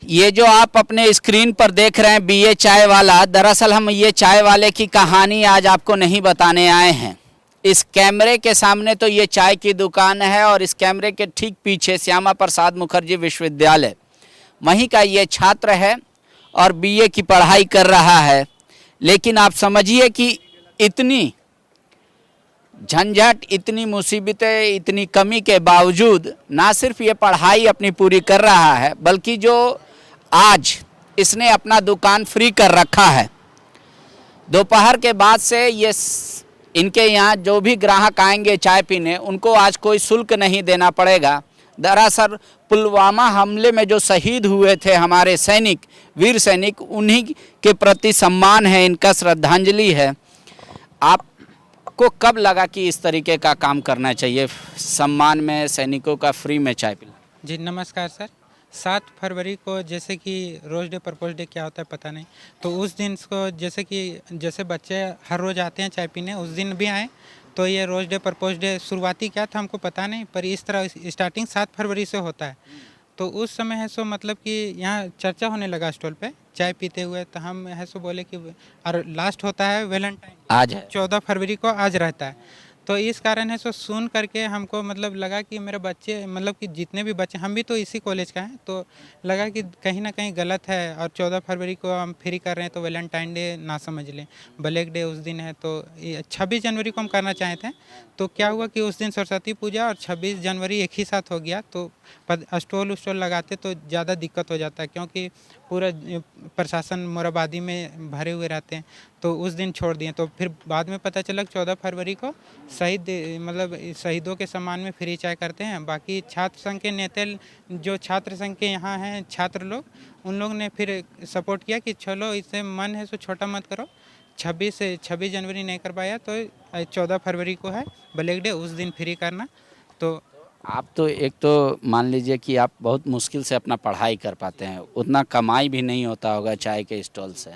ये जो आप अपने स्क्रीन पर देख रहे हैं बीए चाय वाला, दरअसल हम ये चाय वाले की कहानी आज आपको नहीं बताने आए हैं। इस कैमरे के सामने तो ये चाय की दुकान है और इस कैमरे के ठीक पीछे श्यामा प्रसाद मुखर्जी विश्वविद्यालय, वहीं का ये छात्र है और बीए की पढ़ाई कर रहा है। लेकिन आप समझिए कि इतनी झंझट, इतनी मुसीबतें, इतनी कमी के बावजूद ना सिर्फ ये पढ़ाई अपनी पूरी कर रहा है, बल्कि जो आज इसने अपना दुकान फ्री कर रखा है। दोपहर के बाद से ये इनके यहाँ जो भी ग्राहक आएंगे चाय पीने, उनको आज कोई शुल्क नहीं देना पड़ेगा। दरअसल पुलवामा हमले में जो शहीद हुए थे हमारे सैनिक, वीर सैनिक, उन्हीं के प्रति सम्मान है, इनका श्रद्धांजलि है। आपको कब लगा कि इस तरीके का काम करना चाहिए, सम्मान में सैनिकों का फ्री में चाय पिला? जी नमस्कार सर। 7 फरवरी को जैसे कि रोज़ डे परपोज डे क्या होता है पता नहीं, तो उस दिन को जैसे बच्चे हर रोज़ आते हैं चाय पीने, उस दिन भी आए। तो ये रोज़ डे परपोज डे शुरुआती क्या था हमको पता नहीं, पर इस तरह स्टार्टिंग 7 फरवरी से होता है। तो उस समय है सो मतलब कि यहाँ चर्चा होने लगा स्टॉल पे चाय पीते हुए, तो हम है सो बोले कि और लास्ट होता है वैलेंटाइन, आज है 14 फरवरी को आज रहता है। तो इस कारण है सो सुन करके हमको मतलब लगा कि मेरे बच्चे मतलब कि जितने भी बच्चे, हम भी तो इसी कॉलेज का हैं, तो लगा कि कहीं ना कहीं गलत है। और 14 फरवरी को हम फ्री कर रहे हैं तो वैलेंटाइन डे ना समझ लें, ब्लैक डे उस दिन है। तो 26 जनवरी को हम करना चाहे थे, तो क्या हुआ कि उस दिन सरस्वती पूजा और 26 जनवरी एक ही साथ हो गया। तो स्टॉल लगाते तो ज़्यादा दिक्कत हो जाता है, क्योंकि पूरा प्रशासन मोराबादी में भरे हुए रहते हैं। तो उस दिन छोड़ दिए। तो फिर बाद में पता चला कि 14 फरवरी को शहीदों के सम्मान में फ्री चाय करते हैं। बाकी छात्र संघ के नेता, जो छात्र संघ के यहाँ हैं छात्र लोग, उन लोग ने फिर सपोर्ट किया कि चलो इससे मन है सो छोटा मत करो। 26 जनवरी नहीं कर पाया तो 14 फरवरी को है ब्लैक डे, उस दिन फ्री करना। तो आप तो एक तो मान लीजिए कि आप बहुत मुश्किल से अपना पढ़ाई कर पाते हैं, उतना कमाई भी नहीं होता होगा चाय के स्टॉल से,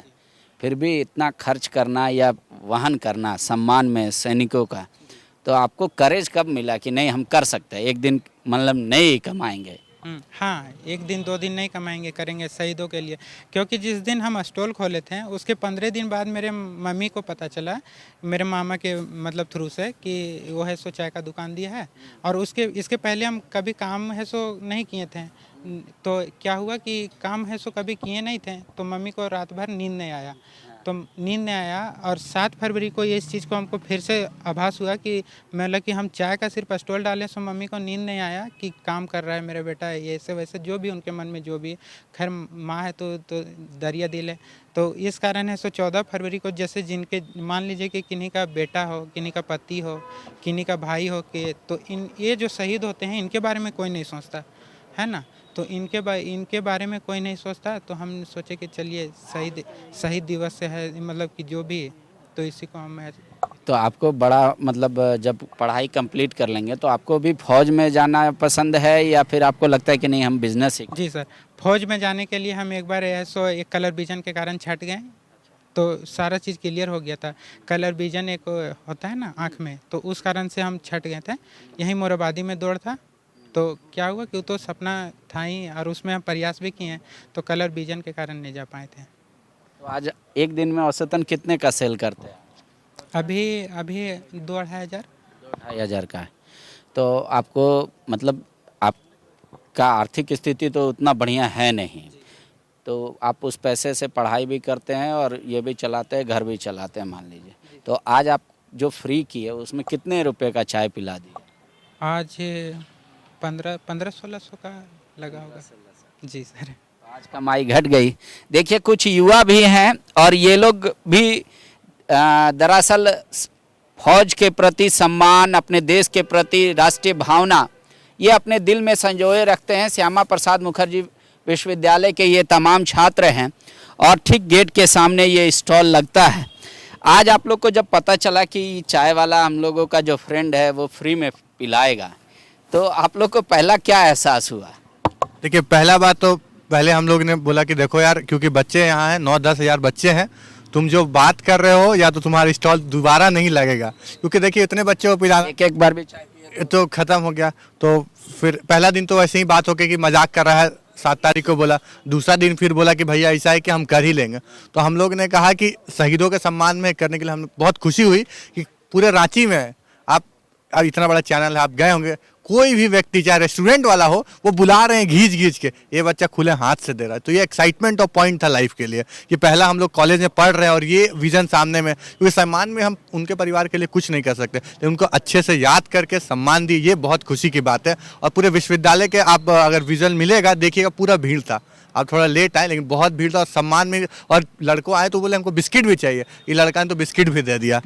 फिर भी इतना खर्च करना या वहन करना सम्मान में सैनिकों का, तो आपको करेज कब मिला कि नहीं हम कर सकते हैं, एक दिन मतलब नहीं कमाएंगे? हाँ, 1 दिन 2 दिन नहीं कमाएंगे, करेंगे शहीदों के लिए। क्योंकि जिस दिन हम स्टॉल खोले थे उसके 15 दिन बाद मेरे मम्मी को पता चला, मेरे मामा के मतलब थ्रू से, कि वो है सो चाय का दुकान दिया है। और इसके पहले हम कभी काम है सो नहीं किए थे। तो क्या हुआ कि काम है सो कभी किए नहीं थे, तो मम्मी को रात भर नींद नहीं आया। और 7 फरवरी को ये इस चीज़ को हमको फिर से आभास हुआ कि मतलब कि हम चाय का सिर्फ स्टॉल डालें, सो मम्मी को नींद नहीं आया कि काम कर रहा है मेरा बेटा, ये ऐसे वैसे जो भी उनके मन में जो भी। खैर माँ है तो दरिया दिल है। तो इस कारण है सो 14 फरवरी को जैसे जिनके मान लीजिए कि किन्हीं का बेटा हो, किन्हीं का पति हो, किन्हीं का भाई हो, के तो ये जो शहीद होते हैं इनके बारे में कोई नहीं सोचता है ना। तो इनके बारे में कोई नहीं सोचता, तो हम सोचे कि चलिए शहीद दिवस से है मतलब कि जो भी, तो इसी को हम। तो आपको बड़ा मतलब जब पढ़ाई कंप्लीट कर लेंगे तो आपको भी फौज में जाना पसंद है या फिर आपको लगता है कि नहीं हम बिजनेस ही? जी सर, फौज में जाने के लिए हम एक बार एक कलर विजन के कारण छट गए, तो सारा चीज़ क्लियर हो गया था। कलर विजन एक होता है ना आँख में, तो उस कारण से हम छट गए थे। यहीं मोराबादी में दौड़ था, तो क्या हुआ कि वो तो सपना था ही, और उसमें हम प्रयास भी किए हैं, तो कलर विजन के कारण नहीं जा पाए थे। तो आज एक दिन में औसतन कितने का सेल करते हैं? अभी 2-2,500। 2,500 का है। तो आपको मतलब आपका आर्थिक स्थिति तो उतना बढ़िया है नहीं, तो आप उस पैसे से पढ़ाई भी करते हैं और ये भी चलाते हैं, घर भी चलाते हैं मान लीजिए। तो आज आप जो फ्री किए उसमें कितने रुपए का चाय पिला दिए? आज 1500-1600 का लगा होगा। जी सर, आज कमाई घट गई। देखिए कुछ युवा भी हैं और ये लोग भी दरअसल फौज के प्रति सम्मान, अपने देश के प्रति राष्ट्रीय भावना, ये अपने दिल में संजोए रखते हैं। श्यामा प्रसाद मुखर्जी विश्वविद्यालय के ये तमाम छात्र हैं और ठीक गेट के सामने ये स्टॉल लगता है। आज आप लोग को जब पता चला कि चाय वाला हम लोगों का जो फ्रेंड है वो फ्री में पिलाएगा, तो आप लोग को पहला क्या एहसास हुआ? देखिए, पहला बात तो पहले हम लोग ने बोला कि देखो यार, क्योंकि बच्चे यहाँ हैं, 9-10 हज़ार बच्चे हैं, तुम जो बात कर रहे हो या तो तुम्हारा स्टॉल दोबारा नहीं लगेगा, क्योंकि देखिए इतने बच्चे को पिलाना, एक बार भी चाय पिए तो ख़त्म हो गया। तो फिर पहला दिन तो वैसे ही बात हो गई कि मजाक कर रहा है 7 तारीख को बोला, दूसरा दिन फिर बोला कि भैया ऐसा है कि हम कर ही लेंगे। तो हम लोग ने कहा कि शहीदों के सम्मान में करने के लिए हमें बहुत खुशी हुई कि पूरे रांची में आप, अब इतना बड़ा चैनल है, आप गए होंगे, कोई भी व्यक्ति चाहे रेस्टोरेंट वाला हो वो बुला रहे हैं घींच घींच के, ये बच्चा खुले हाथ से दे रहा है। तो ये एक्साइटमेंट और पॉइंट था लाइफ के लिए कि पहला हम लोग कॉलेज में पढ़ रहे हैं और ये विजन सामने में, क्योंकि सम्मान में हम उनके परिवार के लिए कुछ नहीं कर सकते, लेकिन उनको अच्छे से याद करके सम्मान दी, ये बहुत खुशी की बात है। और पूरे विश्वविद्यालय के आप अगर विजुअल मिलेगा देखिएगा, पूरा भीड़ था। आप थोड़ा लेट आए लेकिन बहुत भीड़ था और सम्मान में, और लड़कों आए तो बोले हमको बिस्किट भी चाहिए, ये लड़का ने तो बिस्किट भी दे दिया।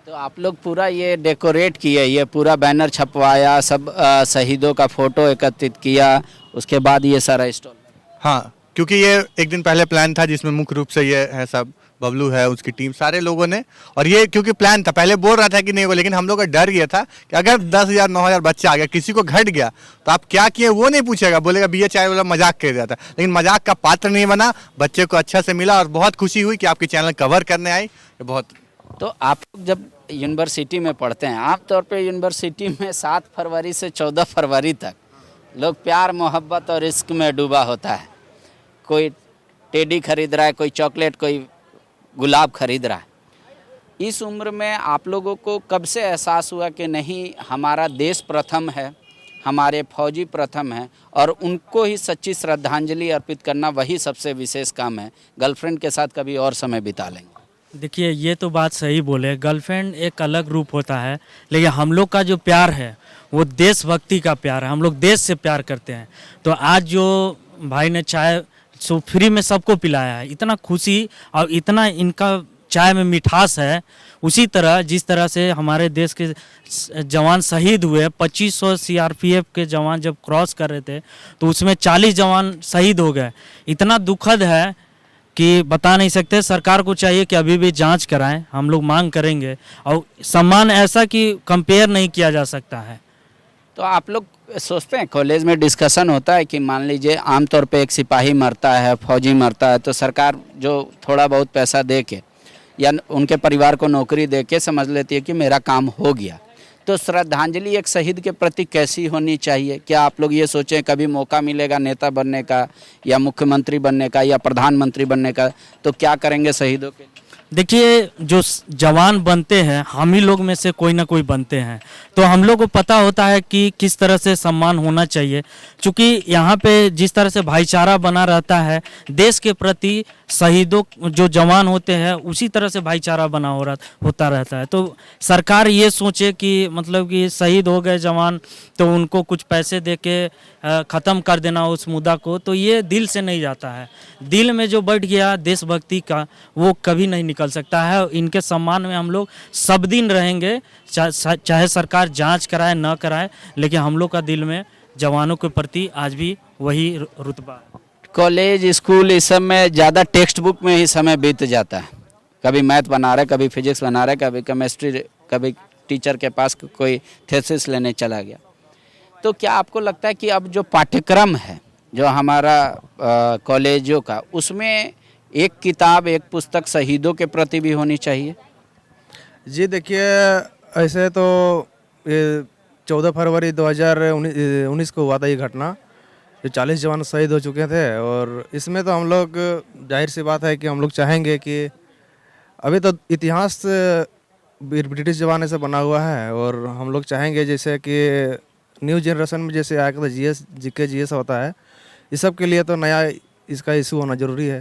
तो आप लोग पूरा ये डेकोरेट किए, ये पूरा बैनर छपवाया, सब शहीदों का फोटो एकत्रित किया, उसके बाद ये सारा स्टॉल। हाँ, क्योंकि ये एक दिन पहले प्लान था जिसमें मुख्य रूप से ये है, सब बबलू है, उसकी टीम, सारे लोगों ने, और ये क्योंकि प्लान था, पहले बोल रहा था कि नहीं होगा, लेकिन हम लोग का डर ये था कि अगर 10,000 9,000 बच्चा आ गया, किसी को घट गया तो आप क्या किए वो नहीं पूछेगा, बोलेगा बीए चाय वाला मजाक कर जाता, लेकिन मजाक का पात्र नहीं बना, बच्चे को अच्छा से मिला और बहुत खुशी हुई कि आपके चैनल कवर करने आई, ये बहुत। तो आप लोग जब यूनिवर्सिटी में पढ़ते हैं, आमतौर पे यूनिवर्सिटी में 7 फरवरी से 14 फरवरी तक लोग प्यार मोहब्बत और इश्क में डूबा होता है। कोई टेडी खरीद रहा है, कोई चॉकलेट, कोई गुलाब खरीद रहा है। इस उम्र में आप लोगों को कब से एहसास हुआ कि नहीं, हमारा देश प्रथम है, हमारे फौजी प्रथम है और उनको ही सच्ची श्रद्धांजलि अर्पित करना वही सबसे विशेष काम है, गर्लफ्रेंड के साथ कभी और समय बिता लेंगे? देखिए, ये तो बात सही बोले, गर्लफ्रेंड एक अलग रूप होता है, लेकिन हम लोग का जो प्यार है वो देशभक्ति का प्यार है, हम लोग देश से प्यार करते हैं। तो आज जो भाई ने चाय सो फ्री में सबको पिलाया है, इतना खुशी और इतना इनका चाय में मिठास है। उसी तरह जिस तरह से हमारे देश के जवान शहीद हुए, 2500 सीआरपीएफ के जवान जब क्रॉस कर रहे थे तो उसमें 40 जवान शहीद हो गए। इतना दुखद है कि बता नहीं सकते। सरकार को चाहिए कि अभी भी जांच कराएं, हम लोग मांग करेंगे, और सम्मान ऐसा कि कंपेयर नहीं किया जा सकता है। तो आप लोग सोचते हैं, कॉलेज में डिस्कशन होता है कि मान लीजिए आमतौर पे एक सिपाही मरता है, फौजी मरता है, तो सरकार जो थोड़ा बहुत पैसा दे के या उनके परिवार को नौकरी दे के समझ लेती है कि मेरा काम हो गया। तो श्रद्धांजलि एक शहीद के प्रति कैसी होनी चाहिए? क्या आप लोग ये सोचें कभी मौका मिलेगा नेता बनने का या मुख्यमंत्री बनने का या प्रधानमंत्री बनने का, तो क्या करेंगे शहीदों के लिए? देखिए, जो जवान बनते हैं, हम ही लोग में से कोई ना कोई बनते हैं, तो हम लोग को पता होता है कि किस तरह से सम्मान होना चाहिए। क्योंकि यहाँ पे जिस तरह से भाईचारा बना रहता है, देश के प्रति शहीदों जो जवान होते हैं उसी तरह से भाईचारा बना होता रहता है। तो सरकार ये सोचे कि मतलब कि शहीद हो गए जवान तो उनको कुछ पैसे दे के ख़त्म कर देना उस मुद्दा को, तो ये दिल से नहीं जाता है। दिल में जो बैठ गया देशभक्ति का, वो कभी नहीं निकल सकता है। इनके सम्मान में हम लोग सब दिन रहेंगे, चाहे सरकार जांच कराए ना कराए, लेकिन हम लोग का दिल में जवानों के प्रति आज भी वही रुतबा है। कॉलेज स्कूल इस सब में ज़्यादा टेक्स्ट बुक में ही समय बीत जाता है, कभी मैथ बना रहे, कभी फिजिक्स बना रहे, कभी केमिस्ट्री, कभी टीचर के पास कोई थीसिस लेने चला गया। तो क्या आपको लगता है कि अब जो पाठ्यक्रम है जो हमारा कॉलेजों का, उसमें एक किताब, एक पुस्तक शहीदों के प्रति भी होनी चाहिए? जी देखिए, ऐसे तो ये 14 फरवरी 2019 को हुआ था ये घटना, जो 40 जवान शहीद हो चुके थे, और इसमें तो हम लोग, जाहिर सी बात है कि हम लोग चाहेंगे कि अभी तो इतिहास ब्रिटिश ज़माने से बना हुआ है, और हम लोग चाहेंगे जैसे कि न्यू जनरेशन में जैसे आया था जीएस, जीके, जीएस होता है, इस सब के लिए तो नया इसका इशू होना ज़रूरी है।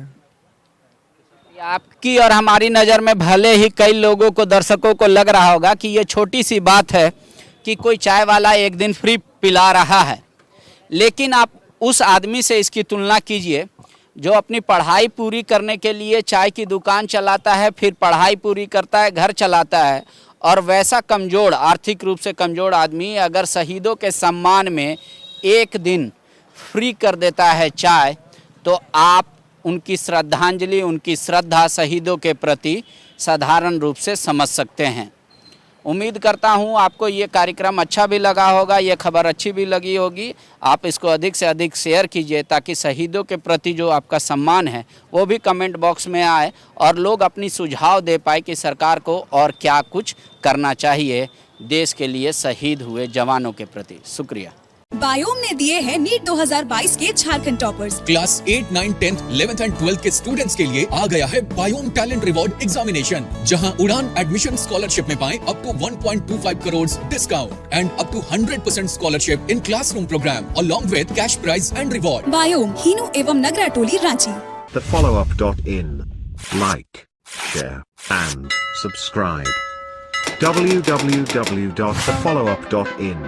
आपकी और हमारी नज़र में भले ही कई लोगों को, दर्शकों को लग रहा होगा कि ये छोटी सी बात है कि कोई चाय वाला एक दिन फ्री पिला रहा है, लेकिन आप उस आदमी से इसकी तुलना कीजिए जो अपनी पढ़ाई पूरी करने के लिए चाय की दुकान चलाता है, फिर पढ़ाई पूरी करता है, घर चलाता है, और वैसा कमज़ोर, आर्थिक रूप से कमज़ोर आदमी अगर शहीदों के सम्मान में एक दिन फ्री कर देता है चाय, तो आप उनकी श्रद्धांजलि, उनकी श्रद्धा शहीदों के प्रति साधारण रूप से समझ सकते हैं। उम्मीद करता हूं आपको ये कार्यक्रम अच्छा भी लगा होगा, ये खबर अच्छी भी लगी होगी। आप इसको अधिक से अधिक शेयर कीजिए ताकि शहीदों के प्रति जो आपका सम्मान है वो भी कमेंट बॉक्स में आए और लोग अपनी सुझाव दे पाए कि सरकार को और क्या कुछ करना चाहिए देश के लिए शहीद हुए जवानों के प्रति। शुक्रिया। बायोम ने दिए हैं नीट 2022 के Jharkhand toppers. Class 8, 9, 10, 11th and 12th के स्टूडेंट्स के लिए आ गया है बायोम टैलेंट रिवॉर्ड एग्जामिनेशन, जहां उड़ान एडमिशन स्कॉलरशिप में पाएं up to 1.25 crore discount and up to 100% scholarship in classroom programme along with cash prize and reward. बायोम, हीनू एवं नगरा टोली, Ranchi. thefollowup.in. Like, share, and subscribe. www.thefollowup.in